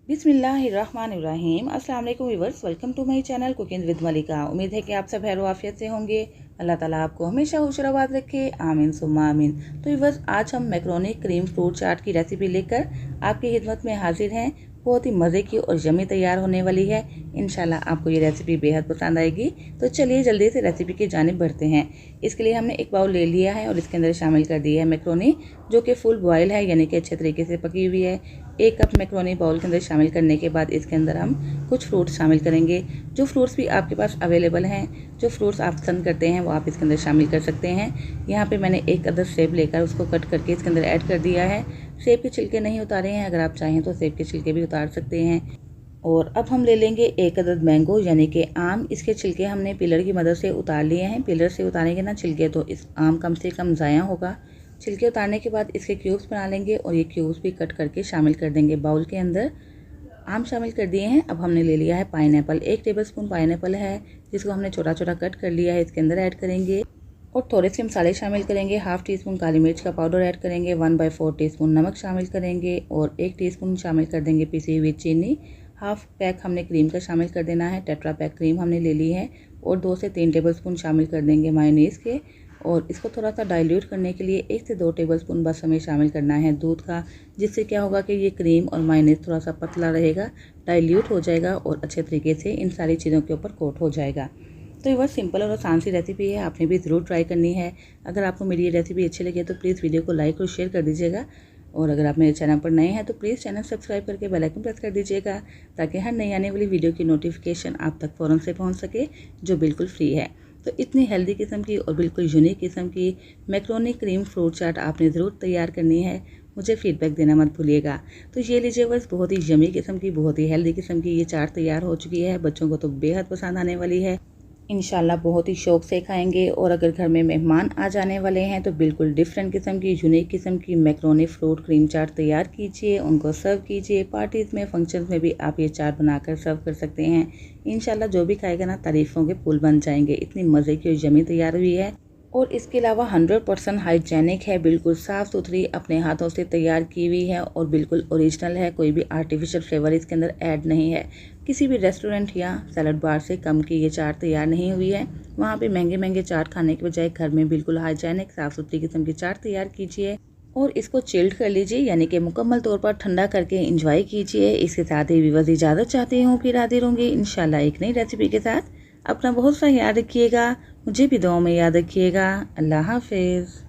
बिस्मिल्लाहिर्रहमानिर्रहीम। अस्सलाम वालेकुम viewers, welcome to my channel cooking with Malika. उम्मीद है कि आप सब खैर आफियत से होंगे। अल्लाह ताला आपको हमेशा खुशराबाद रखे, आमीन सुम्मा आमीन। तो व्यूअर्स, आज हम मैक्रोनी क्रीम फ्रूट चाट की रेसिपी लेकर आपकी खिदमत में हाजिर हैं। बहुत ही मज़े की और यम्मी तैयार होने वाली है। इंशाल्लाह आपको ये रेसिपी बेहद पसंद आएगी। तो चलिए जल्दी से रेसिपी की जानिब बढ़ते हैं। इसके लिए हमने एक बाउल ले लिया है और इसके अंदर शामिल कर दी है मैक्रोनी, जो कि फुल बॉयल है, यानी कि अच्छे तरीके से पकी हुई है। 1 कप मैक्रोनी बाउल के अंदर शामिल करने के बाद इसके अंदर हम कुछ फ्रूट्स शामिल करेंगे। जो फ्रूट्स भी आपके पास अवेलेबल हैं, जो फ्रूट्स आप पसंद करते हैं, वो आप इसके अंदर शामिल कर सकते हैं। यहाँ पे मैंने 1 अदद सेब लेकर उसको कट करके इसके अंदर ऐड कर दिया है। सेब के छिलके नहीं उतारे हैं, अगर आप चाहें तो सेब के छिलके भी उतार सकते हैं। और अब हम ले लेंगे 1 अदद मैंगो, यानी कि आम। इसके छिलके हमने पिलर की मदद से उतार लिए हैं। पिलर से उतारेंगे ना छिलके तो इस आम कम से कम ज़ाया होगा। छिलके उतारने के बाद इसके क्यूब्स बना लेंगे और ये क्यूब्स भी कट करके शामिल कर देंगे बाउल के अंदर। आम शामिल कर दिए हैं। अब हमने ले लिया है पाइनएप्पल। 1 टेबलस्पून पाइनएप्पल है, जिसको हमने छोटा छोटा कट कर लिया है, इसके अंदर ऐड करेंगे। और थोड़े से मसाले शामिल करेंगे। हाफ़ टी स्पून काली मिर्च का पाउडर ऐड करेंगे। 1/4 टीस्पून नमक शामिल करेंगे और 1 टीस्पून शामिल कर देंगे पिसी हुई चीनी। हाफ़ पैक हमने क्रीम का शामिल कर देना है। टेट्रा पैक क्रीम हमने ले ली है। और 2 से 3 टेबलस्पून शामिल कर देंगे मायोनीज़ के। और इसको थोड़ा सा डाइल्यूट करने के लिए 1 से 2 टेबलस्पून बस हमें शामिल करना है दूध का, जिससे क्या होगा कि ये क्रीम और मायोनीज़ थोड़ा सा पतला रहेगा, डाइल्यूट हो जाएगा और अच्छे तरीके से इन सारी चीज़ों के ऊपर कोट हो जाएगा। तो ये बहुत सिंपल और आसान सी रेसिपी है, आपने भी ज़रूर ट्राई करनी है। अगर आपको मेरी ये रेसिपी अच्छी लगे तो प्लीज़ वीडियो को लाइक और शेयर कर दीजिएगा। और अगर आप मेरे चैनल पर नए हैं तो प्लीज़ चैनल सब्सक्राइब करके बेल आइकन प्रेस कर दीजिएगा, ताकि हर नई आने वाली वीडियो की नोटिफिकेशन आप तक फ़ौरन से पहुंच सके, जो बिल्कुल फ्री है। तो इतनी हेल्दी किस्म की और बिल्कुल यूनिक किस्म की मैक्रोनी क्रीम फ्रूट चाट आपने ज़रूर तैयार करनी है। मुझे फ़ीडबैक देना मत भूलिएगा। तो ये लीजिए, बस बहुत ही यमी किस्म की, बहुत ही हेल्दी किस्म की ये चाट तैयार हो चुकी है। बच्चों को तो बेहद पसंद आने वाली है। इंशाल्लाह बहुत ही शौक़ से खाएंगे। और अगर घर में मेहमान आ जाने वाले हैं तो बिल्कुल डिफरेंट किस्म की, यूनिक किस्म की मैक्रोनी फ्रूट क्रीम चाट तैयार कीजिए, उनको सर्व कीजिए। पार्टीज़ में, फंक्शंस में भी आप ये चाट बनाकर सर्व कर सकते हैं। इंशाल्लाह जो भी खाएगा ना, तारीफ़ों के पुल बन जाएंगे। इतनी मज़े की और यमी तैयार हुई है। और इसके अलावा 100% हाइजेनिक है, बिल्कुल साफ़ सुथरी अपने हाथों से तैयार की हुई है और बिल्कुल ओरिजिनल है। कोई भी आर्टिफिशियल फ्लेवर इसके अंदर ऐड नहीं है। किसी भी रेस्टोरेंट या सैलड बार से कम की ये चाट तैयार नहीं हुई है। वहाँ पे महंगे महंगे चाट खाने के बजाय घर में बिल्कुल हाइजेनिक साफ़ सुथरी किस्म की चाट तैयार कीजिए और इसको चिल्ड कर लीजिए, यानी कि मुकम्मल तौर पर ठंडा करके इंजॉय कीजिए। इसके साथ ही व्यूअर्स इजाज़त चाहती हूँ, फिर हाजिर होंगी इंशाल्लाह एक नई रेसिपी के साथ। अपना बहुत सा याद रखिएगा, मुझे भी दुआओं में याद रखिएगा। अल्लाह हाफिज़।